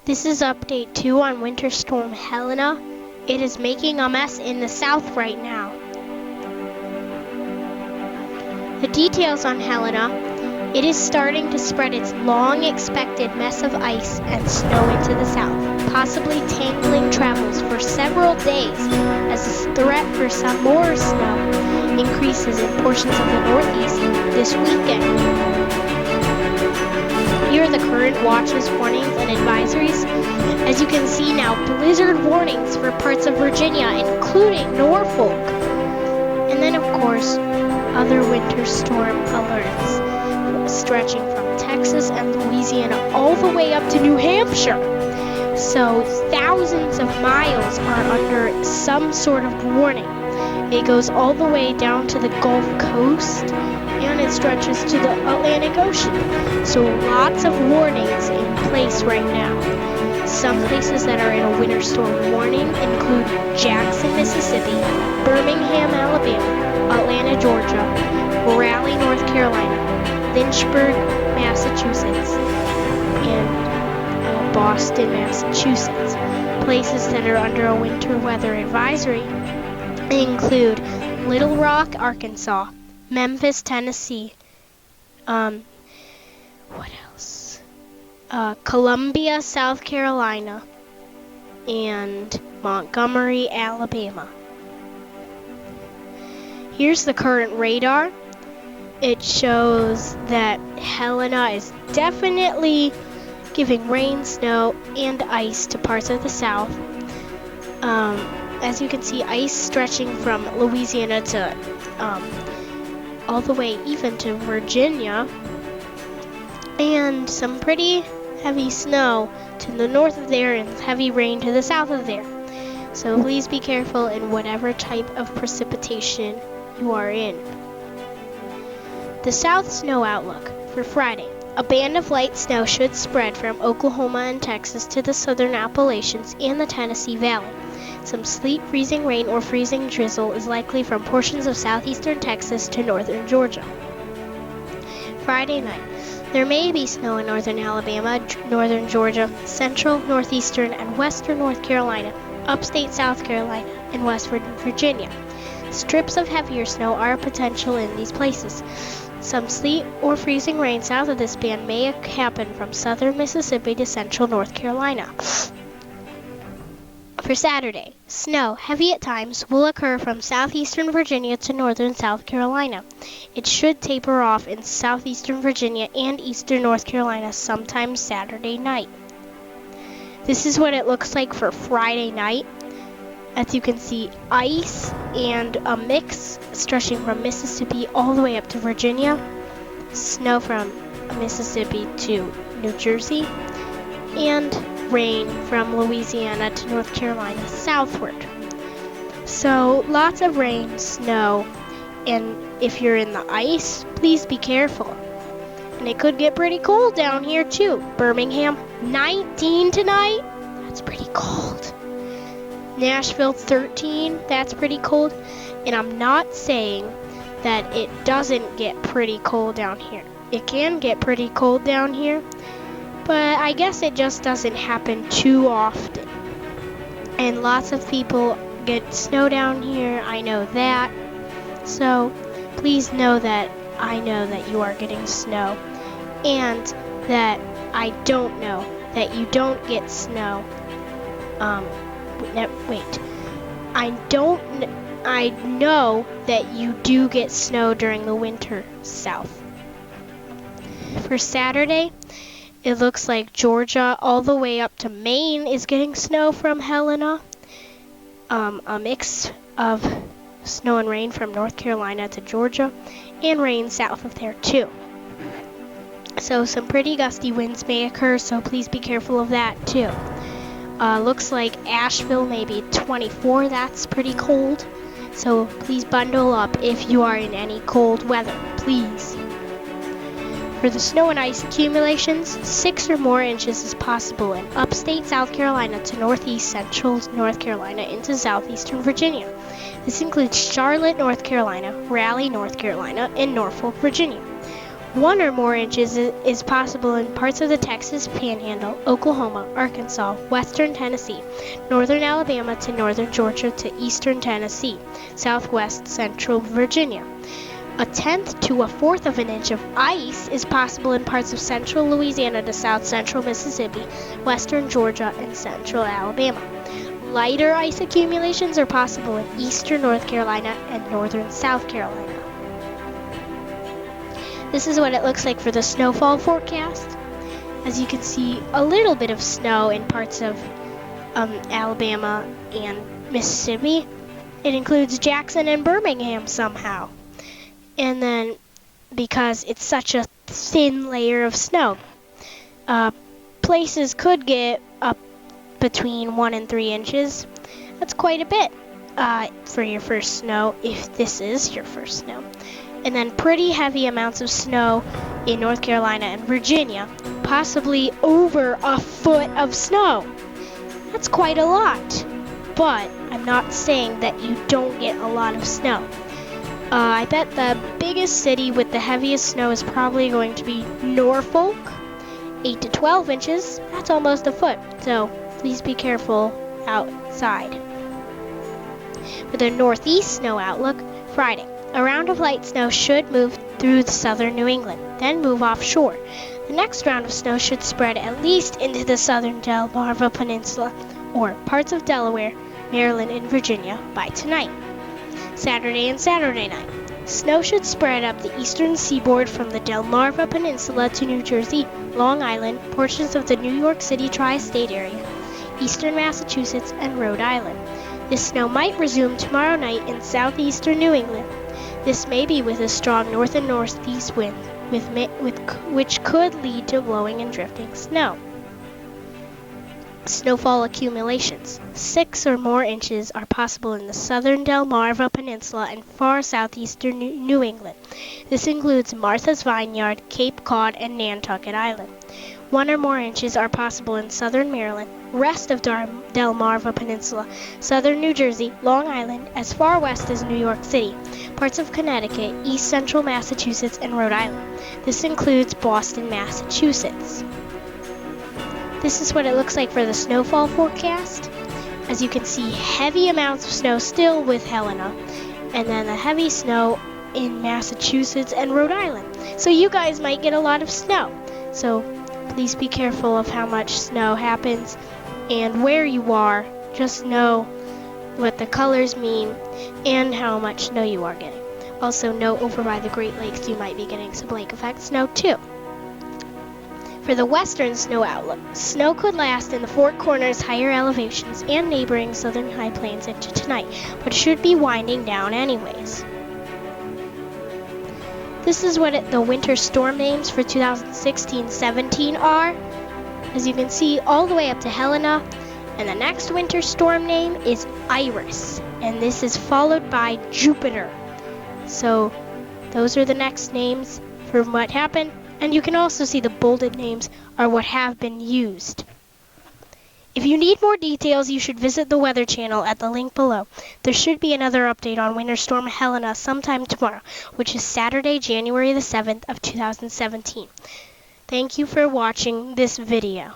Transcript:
This is update 2 on Winter Storm Helena. It is making a mess in the south right now. The details on Helena: it is starting to spread its long-expected mess of ice and snow into the south, possibly tangling travels for several days as the threat for some more snow increases in portions of the Northeast this weekend. Here are the current watches, warnings, and advisories. As you can see now, blizzard warnings for parts of Virginia, including Norfolk. And then, of course, other winter storm alerts stretching from Texas and Louisiana all the way up to New Hampshire. So thousands of miles are under some sort of warning. It goes all the way down to the Gulf Coast, and it stretches to the Atlantic Ocean. So lots of warnings in place right now. Some places that are in a winter storm warning include Jackson, Mississippi, Birmingham, Alabama, Atlanta, Georgia, Raleigh, North Carolina, Lynchburg, Massachusetts, and Boston, Massachusetts. Places that are under a winter weather advisory include Little Rock, Arkansas, Memphis, Tennessee, what else? Columbia, South Carolina, and Montgomery, Alabama. Here's the current radar. It shows that Helena is definitely giving rain, snow, and ice to parts of the south. As you can see, ice stretching from Louisiana to all the way even to Virginia, and some pretty heavy snow to the north of there and heavy rain to the south of there. So please be careful in whatever type of precipitation you are in. The South Snow Outlook for Friday. A band of light snow should spread from Oklahoma and Texas to the southern Appalachians and the Tennessee Valley. Some sleet, freezing rain, or freezing drizzle is likely from portions of southeastern Texas to northern Georgia. Friday night. There may be snow in northern Alabama, northern Georgia, central, northeastern, and western North Carolina, upstate South Carolina, and western Virginia. Strips of heavier snow are a potential in these places. Some sleet or freezing rain south of this band may happen from southern Mississippi to central North Carolina. For Saturday, snow, heavy at times, will occur from southeastern Virginia to northern South Carolina. It should taper off in southeastern Virginia and eastern North Carolina sometime Saturday night. This is what it looks like for Friday night. As you can see, ice and a mix stretching from Mississippi all the way up to Virginia, snow from Mississippi to New Jersey, and rain from Louisiana to North Carolina southward. So lots of rain, snow, and if you're in the ice, please be careful. And it could get pretty cold down here too. Birmingham, 19 tonight. That's pretty cold. Nashville, 13. That's pretty cold. And I'm not saying that it doesn't get pretty cold down here. It can get pretty cold down here, but I guess it just doesn't happen too often. And lots of people get snow down here. I know that. So please know that I know that you are getting snow, and that I don't know that you don't get snow. I know that you do get snow during the winter south. For Saturday, it looks like Georgia all the way up to Maine is getting snow from Helena. A mix of snow and rain from North Carolina to Georgia, and rain south of there too. So some pretty gusty winds may occur, so please be careful of that too. Looks like Asheville may be 24. That's pretty cold. So please bundle up if you are in any cold weather, please. For the snow and ice accumulations, 6 or more inches is possible in upstate South Carolina to northeast central North Carolina into southeastern Virginia. This includes Charlotte, North Carolina, Raleigh, North Carolina, and Norfolk, Virginia. 1 or more inches is possible in parts of the Texas Panhandle, Oklahoma, Arkansas, western Tennessee, northern Alabama to northern Georgia to eastern Tennessee, southwest central Virginia. 1/10 to 1/4 of an inch of ice is possible in parts of central Louisiana to south central Mississippi, western Georgia, and central Alabama. Lighter ice accumulations are possible in eastern North Carolina and northern South Carolina. This is what it looks like for the snowfall forecast. As you can see, a little bit of snow in parts of Alabama and Mississippi. It includes Jackson and Birmingham somehow. And then, because it's such a thin layer of snow, places could get up between 1 and 3 inches. That's quite a bit for your first snow, if this is your first snow. And then pretty heavy amounts of snow in North Carolina and Virginia, possibly over 1 foot of snow. That's quite a lot, but I'm not saying that you don't get a lot of snow. I bet the biggest city with the heaviest snow is probably going to be Norfolk, 8 to 12 inches. That's almost 1 foot, so please be careful outside. For the northeast snow outlook, Friday. A round of light snow should move through southern New England, then move offshore. The next round of snow should spread at least into the southern Delmarva Peninsula or parts of Delaware, Maryland, and Virginia by tonight. Saturday and Saturday night. Snow should spread up the eastern seaboard from the Delmarva Peninsula to New Jersey, Long Island, portions of the New York City tri-state area, eastern Massachusetts, and Rhode Island. This snow might resume tomorrow night in southeastern New England. This may be with a strong north and northeast wind, which could lead to blowing and drifting snow. Snowfall accumulations. 6 or more inches are possible in the southern Delmarva Peninsula and far southeastern New England. This includes Martha's Vineyard, Cape Cod, and Nantucket Island. 1 or more inches are possible in southern Maryland, rest of Delmarva Peninsula, southern New Jersey, Long Island, as far west as New York City, parts of Connecticut, east central Massachusetts, and Rhode Island. This includes Boston, Massachusetts. This is what it looks like for the snowfall forecast. As you can see, heavy amounts of snow still with Helena, and then the heavy snow in Massachusetts and Rhode Island. So you guys might get a lot of snow. So please be careful of how much snow happens and where you are. Just know what the colors mean and how much snow you are getting. Also know over by the Great Lakes you might be getting some lake effect snow too. For the western snow outlook, snow could last in the Four Corners higher elevations and neighboring southern high plains into tonight, but should be winding down anyways. This is what the winter storm names for 2016-17 are. As you can see, all the way up to Helena, and the next winter storm name is Iris, and this is followed by Jupiter. So those are the next names for what happened, and you can also see the bolded names are what have been used. If you need more details, you should visit the Weather Channel at the link below. There should be another update on Winter Storm Helena sometime tomorrow, which is Saturday, January the 7th of 2017. Thank you for watching this video.